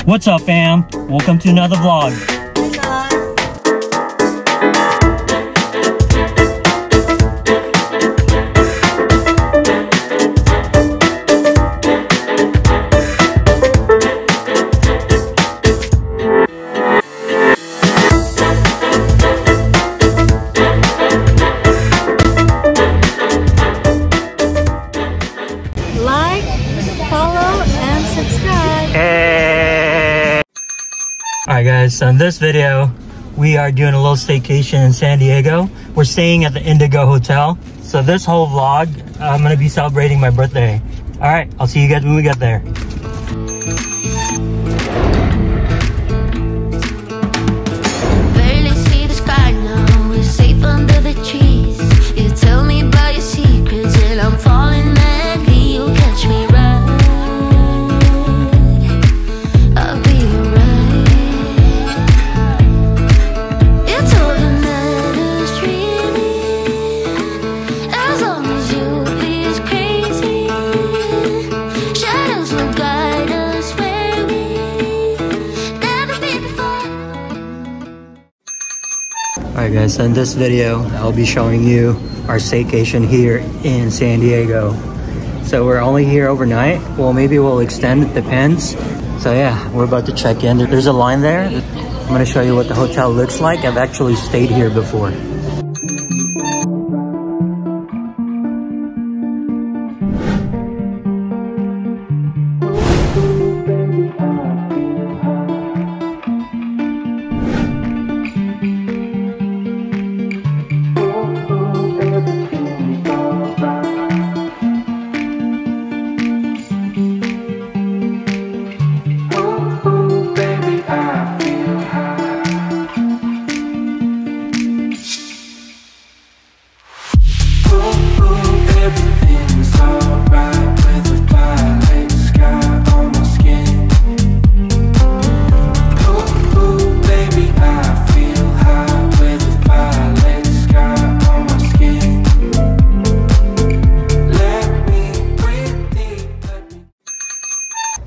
What's up, fam? Welcome to another vlog. Alright guys, so in this video, we are doing a little staycation in San Diego. We're staying at the Indigo Hotel. So this whole vlog, I'm going to be celebrating my birthday. Alright, I'll see you guys when we get there. Barely see the sky now, we're safe under the trees. You tell me about your secrets and I'm falling madly. You'll catch me right. I'll be right. Alright guys, so in this video, I'll be showing you our staycation here in San Diego. So we're only here overnight. Well, maybe we'll extend, it depends. So yeah, we're about to check in. There's a line there. I'm going to show you what the hotel looks like. I've actually stayed here before.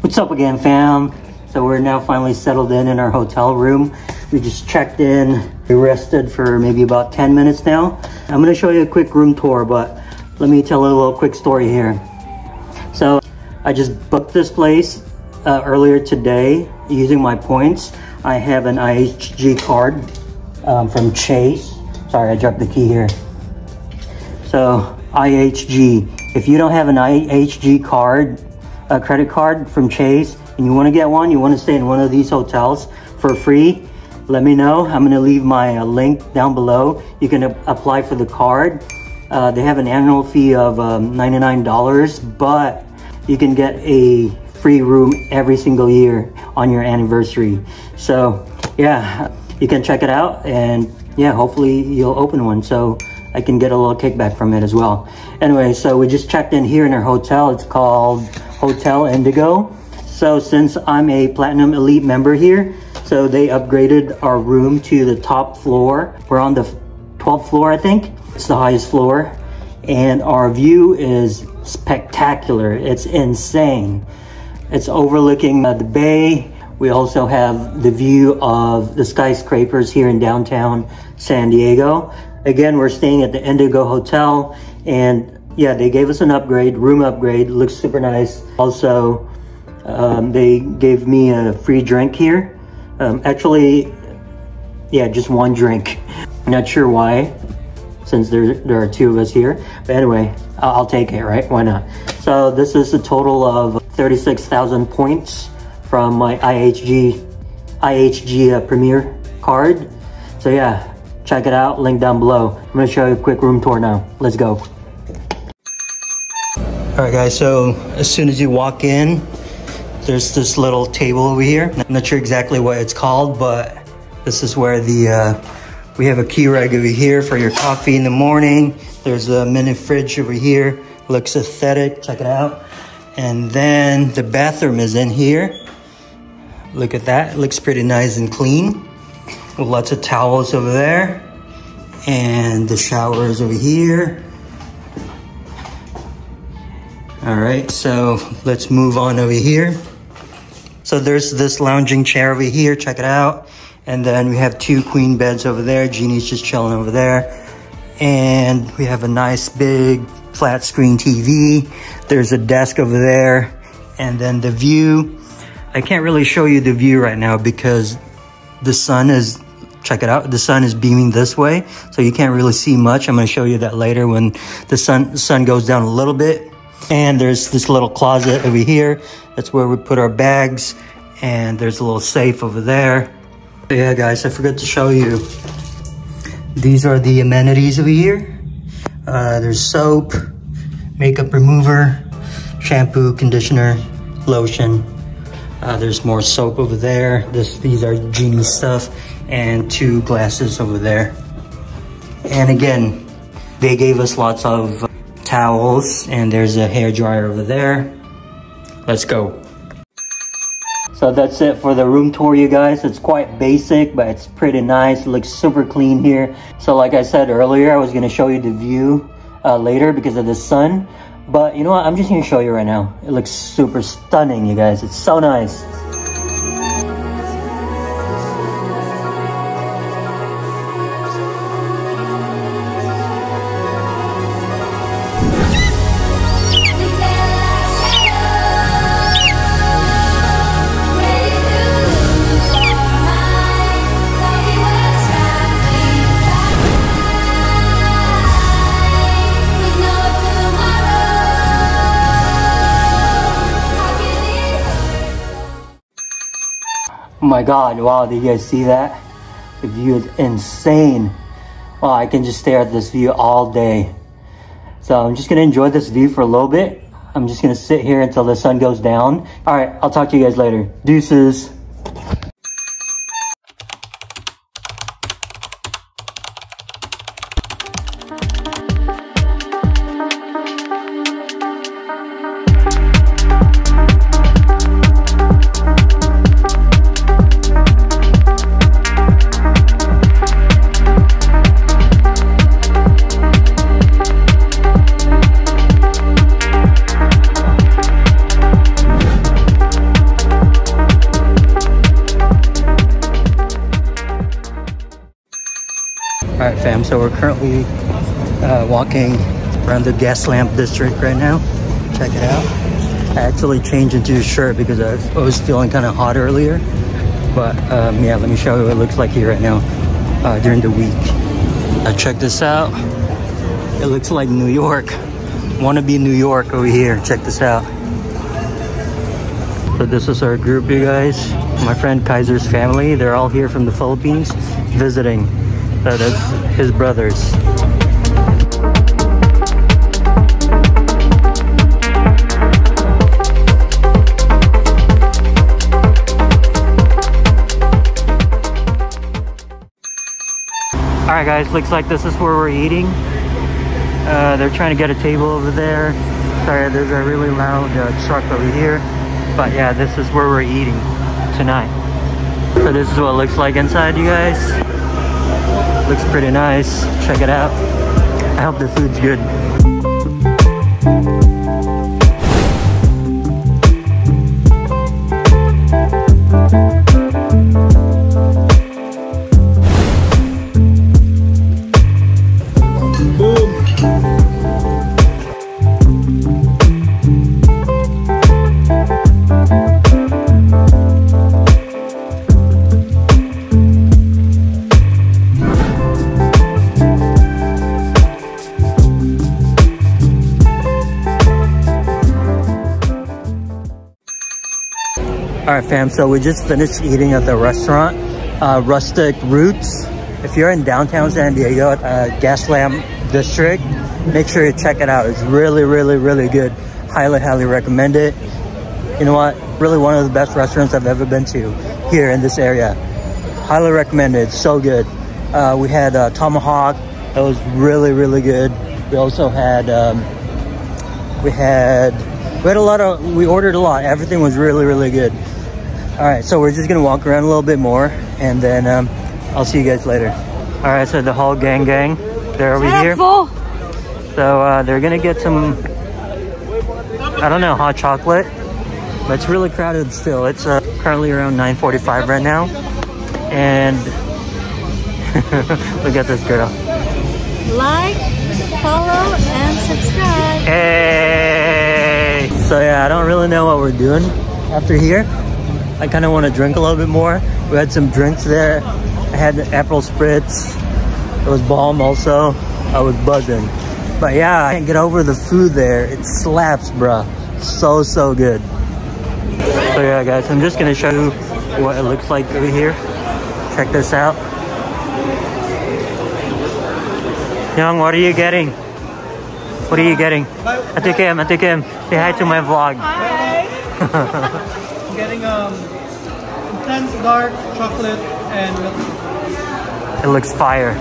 What's up again, fam? So we're now finally settled in our hotel room. We just checked in. We rested for maybe about 10 minutes now. I'm gonna show you a quick room tour, but let me tell a little quick story here. So I just booked this place earlier today using my points. I have an IHG card from Chase. Sorry, I dropped the key here. So IHG, if you don't have an IHG card, a credit card from Chase, and you want to get one, you want to stay in one of these hotels for free, let me know. I'm going to leave my link down below. You can apply for the card. They have an annual fee of $99, but you can get a free room every single year on your anniversary. So yeah, you can check it out, and yeah, hopefully you'll open one so I can get a little kickback from it as well. Anyway, so we just checked in here in our hotel. It's called Hotel Indigo. So since I'm a Platinum Elite member here, so they upgraded our room to the top floor. We're on the 12th floor, I think. It's the highest floor. And our view is spectacular. It's insane. It's overlooking the bay. We also have the view of the skyscrapers here in downtown San Diego. Again, we're staying at the Indigo Hotel, and yeah, they gave us an upgrade, room upgrade. Looks super nice. Also, they gave me a free drink here. Actually, yeah, just one drink. I'm not sure why, since there are two of us here. But anyway, I'll take it, right? Why not? So this is a total of 36,000 points from my IHG Premier card. So yeah, check it out, link down below. I'm gonna show you a quick room tour now. Let's go. All right guys, so as soon as you walk in, there's this little table over here. I'm not sure exactly what it's called, but this is where we have a Keurig over here for your coffee in the morning. There's a mini fridge over here. Looks aesthetic, check it out. And then the bathroom is in here. Look at that, it looks pretty nice and clean. Lots of towels over there. And the shower is over here. All right, so let's move on over here. So there's this lounging chair over here, check it out. And then we have 2 queen beds over there. Jeannie's just chilling over there. And we have a nice big flat screen TV. There's a desk over there. And then the view, I can't really show you the view right now because the sun is, check it out, the sun is beaming this way. So you can't really see much. I'm gonna show you that later when the sun goes down a little bit. And there's this little closet over here. That's where we put our bags. And there's a little safe over there. Yeah, guys, I forgot to show you. These are the amenities over here. There's soap, makeup remover, shampoo, conditioner, lotion. There's more soap over there. These are Jeannie's stuff. And 2 glasses over there. And again, they gave us lots of towels, and there's a hair dryer over there. Let's go. So that's it for the room tour, you guys. It's quite basic, but it's pretty nice. It looks super clean here. So like I said earlier, I was gonna show you the view later because of the sun. But you know what, I'm just gonna show you right now. It looks super stunning, you guys. It's so nice. Oh my god, wow, did you guys see that? The view is insane. Wow, I can just stare at this view all day. So I'm just gonna enjoy this view for a little bit. I'm just gonna sit here until the sun goes down. All right, I'll talk to you guys later. Deuces. Alright fam, so we're currently walking around the Gaslamp district right now. Check it out. I actually changed into a shirt because I was feeling kind of hot earlier. But yeah, let me show you what it looks like here right now during the week. Check this out. It looks like New York. Wanna be New York over here. Check this out. So this is our group, you guys. My friend Kaiser's family, they're all here from the Philippines visiting. That's his brothers. Alright guys, looks like this is where we're eating. They're trying to get a table over there. Sorry, there's a really loud truck over here. But yeah, this is where we're eating tonight. So this is what it looks like inside, you guys. Looks pretty nice. Check it out. I hope the food's good. Alright fam, so we just finished eating at the restaurant, Rustic Roots. If you're in downtown San Diego, Gaslamp District, make sure you check it out. It's really, really, really good. Highly, highly recommend it. You know what? Really one of the best restaurants I've ever been to here in this area. Highly recommend it. It's so good. We had tomahawk. That was really, really good. We also had, we ordered a lot. Everything was really, really good. All right, so we're just gonna walk around a little bit more, and then I'll see you guys later. All right, so the whole gang, they're over here. So they're gonna get some, I don't know, hot chocolate. But it's really crowded still. It's currently around 9:45 right now. And look at this girl. Like, follow, and subscribe. Hey! So yeah, I don't really know what we're doing after here. I kind of want to drink a little bit more. We had some drinks there. I had the April Spritz. It was bomb also. I was buzzing. But yeah, I can't get over the food there. It slaps, bruh. So good. So yeah, guys, I'm just gonna show you what it looks like over here. Check this out. Young, what are you getting? What are you getting? Atikim. Say hi to my vlog. Hi. I'm getting intense dark chocolate and milk. It looks fire.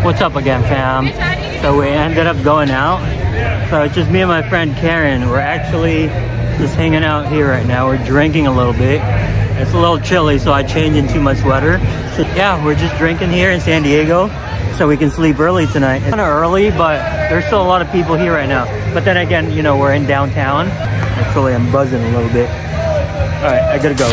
What's up again, fam? So we ended up going out. So it's just me and my friend Karen. We're actually just hanging out here right now. We're drinking a little bit. It's a little chilly, so I changed into my sweater. So yeah, we're just drinking here in San Diego so we can sleep early tonight. It's kind of early, but there's still a lot of people here right now. But then again, you know, we're in downtown. Actually, I'm buzzing a little bit. All right, I gotta go.